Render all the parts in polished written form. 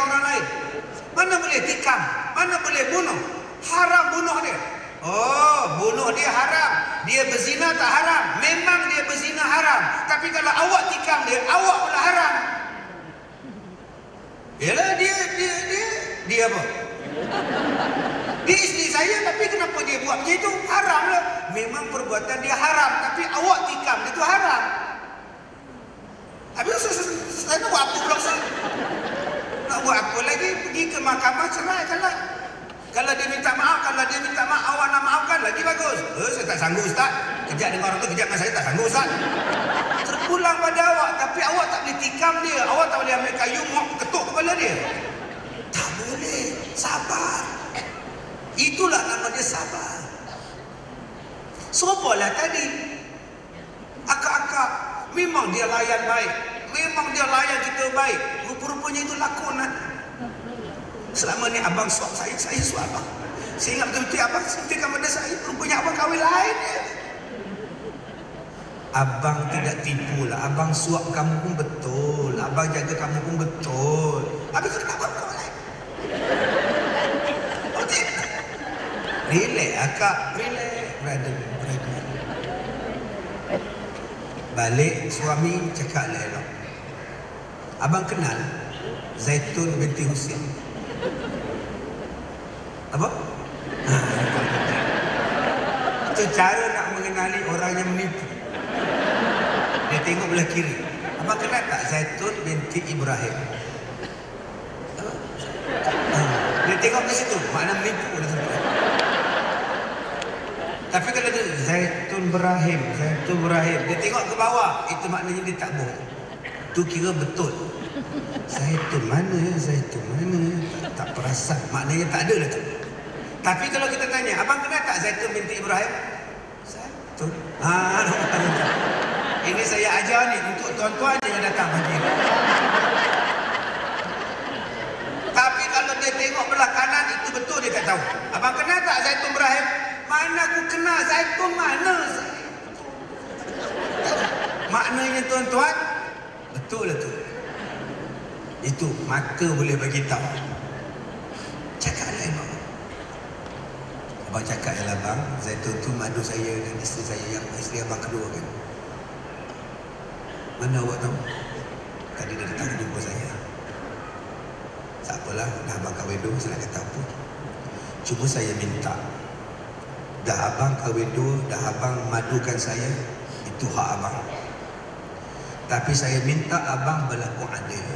orang lain. Mana boleh tikam, mana boleh bunuh. Haram bunuh dia. Oh, bunuh dia haram. Dia berzina tak haram. Memang dia berzina haram. Tapi kalau awak tikam dia, awak pula haram. Yalah, dia apa? Dia isteri saya, tapi kenapa dia buat macam itu? Haram lah. Memang perbuatan dia haram, tapi awak tikam dia tu haram. Habis saya nak buat apa pula saya? Nak buat apa lagi? Pergi ke mahkamah, ceraikanlah. Kalau dia minta maaf, awak nak maafkan, lagi bagus. Saya tak sanggup Ustaz. Kejap dengan orang tu, kejap dengan saya tak sanggup Ustaz. Terpulang pada awak, tapi awak tak boleh tikam dia. Awak tak boleh ambil kayu, ketuk kepala dia. Tak boleh. Sabar. Itulah nama dia sabar. Sopalah tadi. Akak-akak, memang dia layan baik. Memang dia layan kita baik. Rupa-rupanya itu lakonan. Selama ni abang suap saya suap abang. Saya ingat betul-betul abang sentikan pada saya. Rupanya abang kahwin lain ya. Abang tidak tipu lah. Abang suap kamu pun betul. Abang jaga kamu pun betul. Habis tu kenapa abang lain? Oh tipu. Relax akak. Relax brother. Balik suami cakap lah elok. Abang kenal Zaitun binti Husin? Apa? Itu cara nak mengenali orang yang menipu. Dia tengok belah kiri. Abang kenal tak Zaitun binti Ibrahim? Dia tengok ke situ, makna menipu. Tapi kalau dia Zaitun Ibrahim, dia tengok ke bawah, itu maknanya dia tak bohong. Itu kira betul. Zaitun mana ya? Tak perasan. Maknanya tak ada lah tu. Tapi kalau kita tanya, abang kenal tak Zaitun binti Ibrahim? Zaitun. Ini saya ajar ni untuk tuan-tuan yang datang pagi ni. Tapi kalau dia tengok belah kanan, itu betul dia tak tahu. Abang kenal tak Zaitun Ibrahim? Mana aku kenal Zaitun mana? Maknanya tuan-tuan, betul lah tu. Itu mata boleh bagi tahu. Cakap lah abang. Abang cakap lah abang, Zaitun tu madu saya dan isteri saya, yang isteri abang kedua kan. Mana awak tahu? Tadi dia datang jumpa saya. Tak apalah, dah abang kahwin dulu, saya nak kata apa. Cuma saya minta, dah abang kahwin dulu, dah abang madukan saya, itu hak abang. Tapi saya minta abang berlaku adil.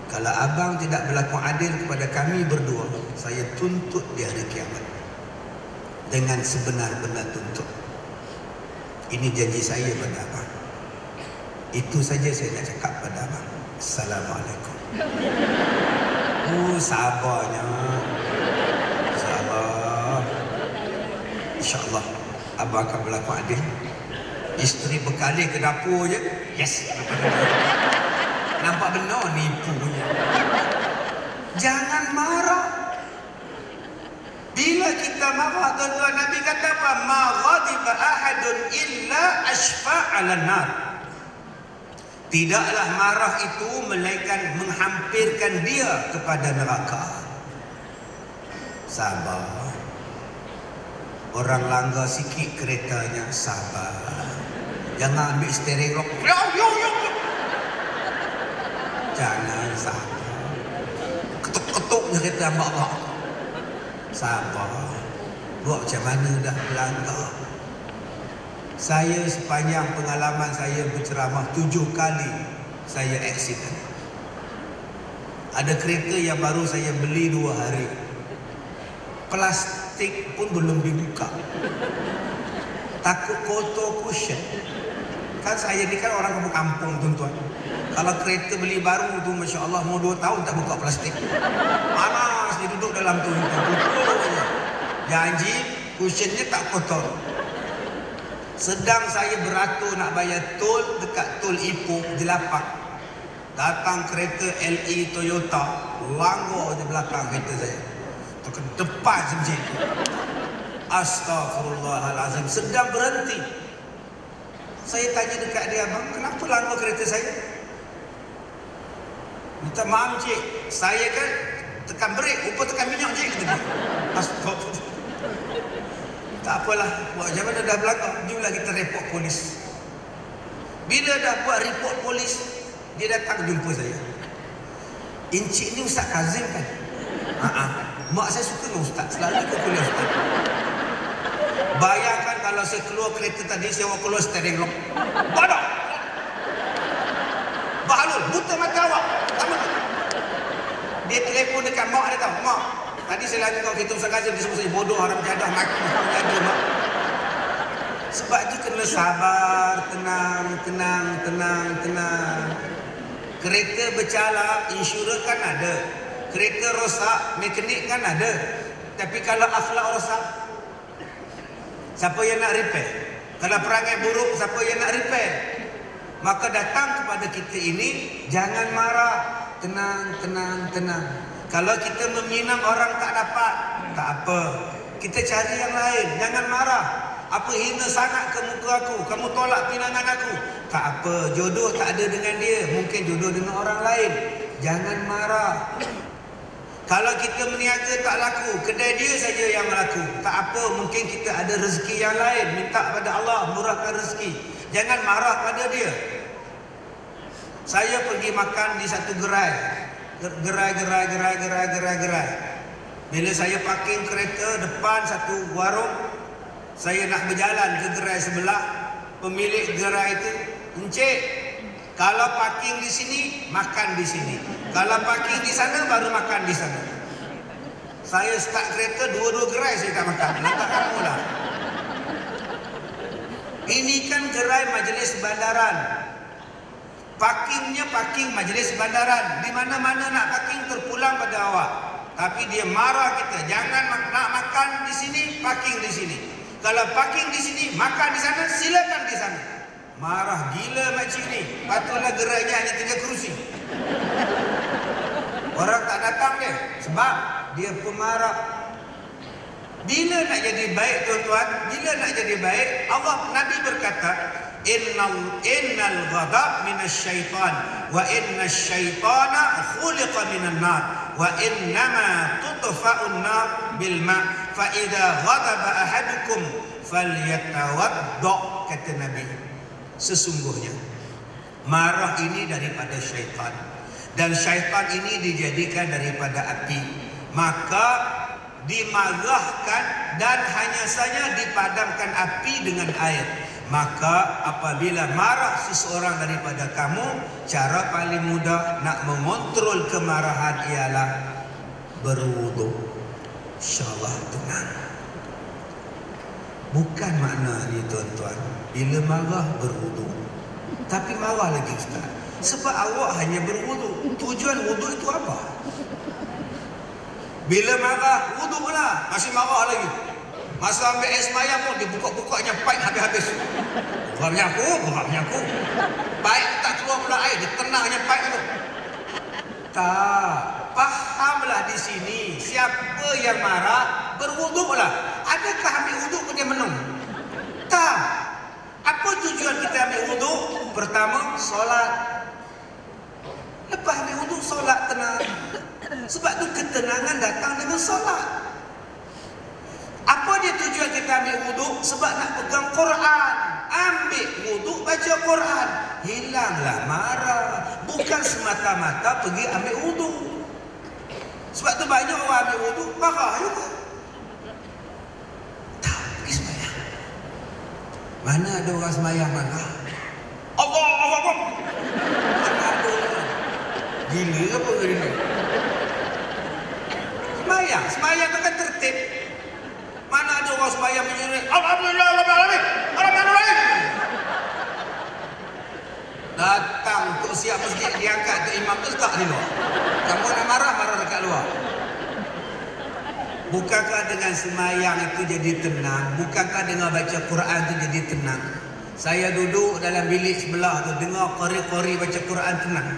Kalau abang tidak berlaku adil kepada kami berdua, saya tuntut di hari kiamat. Dengan sebenar-benar tuntut. Ini janji saya pada abang. Itu saja saya nak cakap pada abang. Assalamualaikum. Sabarnya. Sabar. InsyaAllah abang akan berlaku adil. Isteri berkali ke dapur je. Yes. Nampak benar nipunya. Jangan marah. Bila kita marah, tuan-tuan, Nabi kata apa? Ma ghadiba ahadun illa ashfa 'alan nar. Tidaklah marah itu melainkan menghampirkan dia kepada neraka. Sabar. Orang langgar sikit keretanya, sabar. Jangan ambil steering rock. Yo. Jangan sabar. Ketuk-ketuknya kereta mak-mak. Sabar. Buat macam mana dah melanggar. Saya sepanjang pengalaman saya berceramah 7 kali saya aksiden. Ada kereta yang baru saya beli 2 hari. Plastik pun belum dibuka. Takut kotor cushion. Kan saya ni kan orang kampung tuan-tuan. Kalau kereta beli baru tu, Masya Allah, mau 2 tahun tak buka plastik. Panas dia duduk dalam tu. Janji cushionnya tak kotor. Sedang saya beratur nak bayar tol dekat tol Ipoh di Lapak. Datang kereta LE Toyota, langgar di belakang kereta saya. Ke depan macam tu. Astaghfirullahalazim. Sedang berhenti. Saya tanya dekat dia, abang, kenapa langgar kereta saya? Minta maaf cik, saya kan tekan brek, rupa tekan minyak cik, kata dia. Astagfirullah. Tak apalah, buat macam mana dah berlaku, jumlah kita report polis. Bila dah buat report polis, dia datang jumpa saya. Encik ni Ustaz Kazim kan? Mak saya suka dengan Ustaz, selalu ikut kuliah Ustaz. Bayangkan kalau saya keluar kereta tadi, saya mau keluar steering lock. Badak! Bahalul, buta mata awak. Dia telefon dekat mak dia tahu. Mak, tadi saya lagi kau kereta Ustaz Kazim, dia sebut saya bodoh, haram jadah, maki, jadah mak. Sebab tu kena sabar, tenang. Kereta bercala, insurans kan ada. Kereta rosak, mekanik kan ada. Tapi kalau akhlak rosak, siapa yang nak repair? Kalau perangai buruk, siapa yang nak repair? Maka datang kepada kita ini, jangan marah. Tenang. Kalau kita meminang orang tak dapat, tak apa. Kita cari yang lain, jangan marah. Apa hina sangat ke muka aku? Kamu tolak pinangan aku? Tak apa, jodoh tak ada dengan dia. Mungkin jodoh dengan orang lain. Jangan marah. Kalau kita meniaga tak laku, kedai dia saja yang laku. Tak apa, mungkin kita ada rezeki yang lain. Minta pada Allah murahkan rezeki. Jangan marah pada dia. Saya pergi makan di satu gerai. Gerai. Bila saya parking kereta depan satu warung, saya nak berjalan ke gerai sebelah. Pemilik gerai itu, encik, kalau parking di sini, makan di sini. Kalau parking di sana, baru makan di sana. Saya start kereta, dua-dua gerai saya tak makan. Letak kamu lah. Ini kan gerai majlis bandaran. Parkingnya parking majlis bandaran. Di mana-mana nak parking terpulang pada awak. Tapi dia marah kita. Jangan nak makan di sini, parking di sini. Kalau parking di sini, makan di sana, silakan di sana. Marah gila makcik ni. Patutlah gerainya hanya 3 kerusi. Orang tak datang dia. Sebab dia pemarah. Bila nak jadi baik tuan-tuan, bila nak jadi baik, Allah, Nabi berkata, Innal ghadab minasyaitan wa innasyaitana khuliqa minan nar wa innama tudfa'un nar bil ma' fa idza ghadaba ahadukum falyatawadda, kata Nabi. Sesungguhnya marah ini daripada syaitan, dan syaitan ini dijadikan daripada api. Maka dimarahkan dan hanya saja dipadamkan api dengan air. Maka apabila marah seseorang daripada kamu, cara paling mudah nak mengontrol kemarahan ialah berwudu. InsyaAllah tenang. Bukan makna ni tuan-tuan, bila marah berwudu. Tapi marah lagi Ustaz, sebab awak hanya berwudu. Tujuan wudu itu apa? Bila marah, wudu lah, masih marah lagi. Masa ambil air semayang pun dia buka-bukanya pipe habis-habis. Geramnya aku. Pipe tak keluar pula air, dia tenangnya pipe tu. Tak, fahamlah di sini. Siapa yang marah, berwuduklah. Adakah ambil wuduk pun dia menung? Tak. Apa tujuan kita ambil wuduk? Pertama, solat. Lepas ambil wuduk, solat tenang. Sebab tu ketenangan datang dengan solat. Apa dia tujuan kita ambil wuduk? Sebab nak pegang Quran. Ambil wuduk, baca Quran. Hilanglah marah. Bukan semata-mata pergi ambil wuduk. Sebab tu banyak orang ambil wuduk, marah juga. Tak, pergi semayang. Mana ada orang semayang marah? Allah. Mana ada orang? Gila apa ke dia? Semayang tu kan tertib. Mana ada orang sembahyang menyerit, Alhamdulillah, Alhamdulillah. Datang untuk siap masjid, diangkat tu imam tu tak di luar. Kamu nak marah dekat luar. Bukankah dengan sembahyang itu jadi tenang? Bukankah dengan baca Quran itu jadi tenang? Saya duduk dalam bilik sebelah tu, dengar qari-qari baca Quran tenang.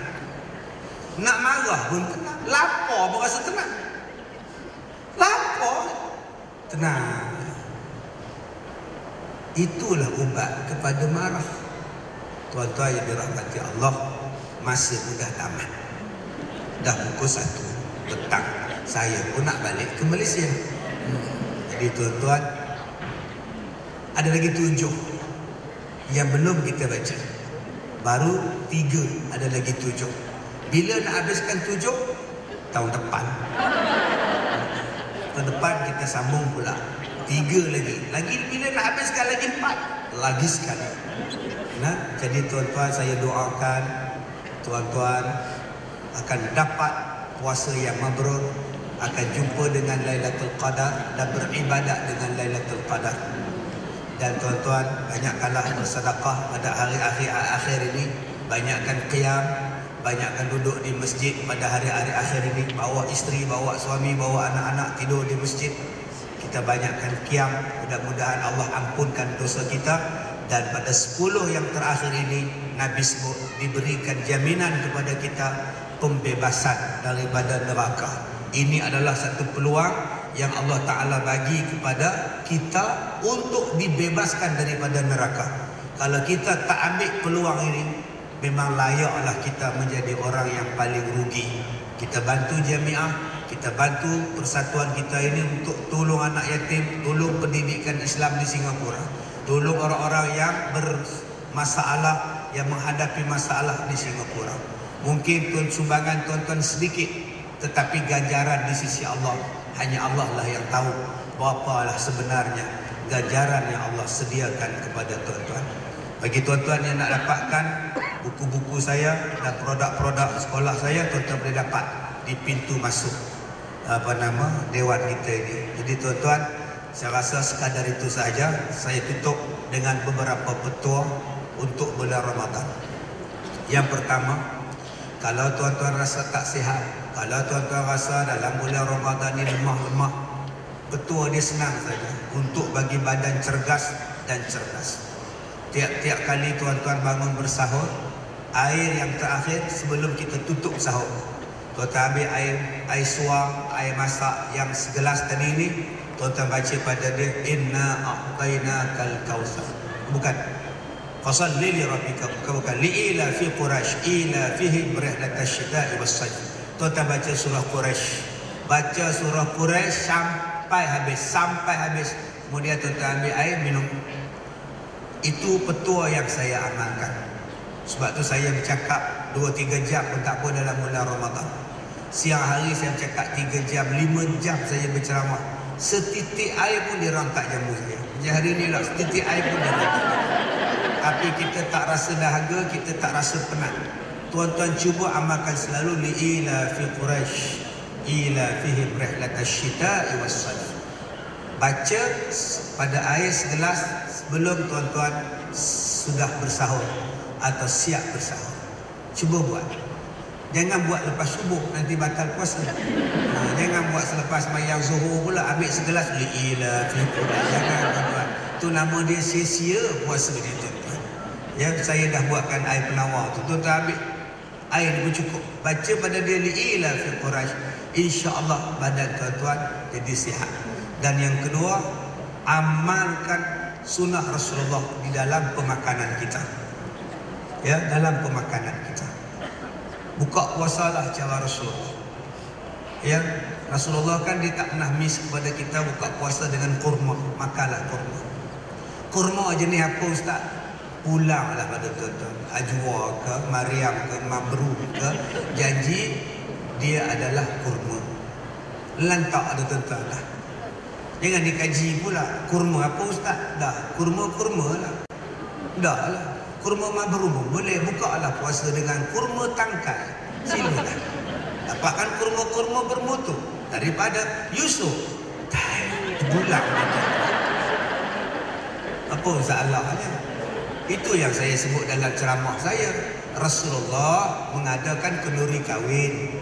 Nak marah pun tenang. Lapar pun rasa tenang. Lapar tenang. Itulah ubat kepada marah. Tuan-tuan yang dirahmati Allah, masa sudah tamat. dah pukul 1 petang. Saya pun nak balik ke Malaysia. Jadi tuan-tuan, ada lagi 7 yang belum kita baca. Baru 3, ada lagi 7. Bila nak habiskan 7? Tahun depan. Tahun depan kita sambung pula 3 lagi. Bila nak habiskan lagi 4, lagi sekali. Nah, jadi tuan-tuan, saya doakan tuan-tuan akan dapat puasa yang mabrur, akan jumpa dengan Lailatul Qadar dan beribadat dengan Lailatul Qadar. Dan tuan-tuan, banyakkanlah bersedekah pada hari akhir ini. Banyakkan qiyam, banyakkan duduk di masjid pada hari-hari akhir ini. Bawa isteri, bawa suami, bawa anak-anak tidur di masjid. Kita banyakkan qiyam. Mudah-mudahan Allah ampunkan dosa kita. Dan pada 10 yang terakhir ini, Nabi sebut diberikan jaminan kepada kita pembebasan daripada neraka. Ini adalah satu peluang yang Allah Ta'ala bagi kepada kita untuk dibebaskan daripada neraka. Kalau kita tak ambil peluang ini, memang layaklah kita menjadi orang yang paling rugi. Kita bantu jamiah, kita bantu persatuan kita ini untuk tolong anak yatim, tolong pendidikan Islam di Singapura, tolong orang-orang yang bermasalah, yang menghadapi masalah di Singapura. Mungkin sumbangan tuan-tuan sedikit, tetapi ganjaran di sisi Allah, hanya Allah lah yang tahu berapalah sebenarnya ganjaran yang Allah sediakan kepada tuan-tuan. Bagi tuan-tuan yang nak dapatkan buku-buku saya dan produk-produk sekolah saya, tuan-tuan boleh dapat di pintu masuk dewan kita ini. Jadi tuan-tuan, saya rasa sekadar itu sahaja. Saya tutup dengan beberapa petua untuk bulan Ramadan. Yang pertama, kalau tuan-tuan rasa tak sihat, kalau tuan-tuan rasa dalam bulan Ramadan ini lemah-lemah, petua dia senang saja, untuk bagi badan cergas dan cerdas. Tiap-tiap kali tuan-tuan bangun bersahur, air yang terakhir sebelum kita tutup sahur, tuan-tuan ambil air suam, air masak yang segelas tadi ini, tuan-tuan baca pada dia, inna a'tainakal kautsar. Bukan fasalli li rabbika, bukan li'ila fi quraish ila fihi rihlatash shita'i was-sayf. Tuan-tuan baca surah Quraisy. Baca surah Quraisy sampai habis. Kemudian tuan-tuan ambil air, minum. Itu petua yang saya amalkan. Sebab tu saya bercakap 2-3 jam pun tak apa dalam bulan Ramadan. Siang hari saya bercakap 3 jam, 5 jam saya berceramah. Setitik air pun dia rantak jambu saya. Macam hari ni lah, setitik air pun dia rantak. Tapi kita tak rasa dahaga, kita tak rasa penat. Tuan-tuan cuba amalkan selalu li'ila fi Quraisy ila fihim rihlatash shita'i was-sayf. Baca pada air segelas sebelum tuan-tuan sudah bersahur atau siap bersahur. Cuba buat. Jangan buat lepas subuh, nanti batal puasa. Jangan buat selepas sembahyang zuhur pula ambil segelas li'ila fi Quraisy. Jangan tuan-tuan. Tu nama dia sia-sia puasa dia tuan-tuan. Yang saya dah buatkan air penawar tu, tuan-tuan ambil air pun cukup. Baca pada dia li'ila fi Quraisy. InsyaAllah badan tuan-tuan jadi sihat. Dan yang kedua, amalkan sunnah Rasulullah di dalam pemakanan kita. Ya, dalam pemakanan kita. Buka puasalah cara Rasulullah. Ya, Rasulullah kan dia tak pernah miss kepada kita buka puasa dengan kurma. Makanlah kurma. Kurma jenis apa Ustaz? Pulanglah pada tuan-tuan, Ajwa ke, Maryam ke, Mabrur ke, janji dia adalah kurma. Lantak ada tuan-tuan lah. Jangan dikaji pula, kurma apa Ustaz? Dah, kurma-kurma lah. Dah lah, kurma Mabrur boleh. Buka lah puasa dengan kurma tangkai. Silalah. Dapatkan kurma-kurma bermutu daripada Yusuf. Bulan. Apa masalahnya? Itu yang saya sebut dalam ceramah saya. Rasulullah mengadakan kenduri kahwin.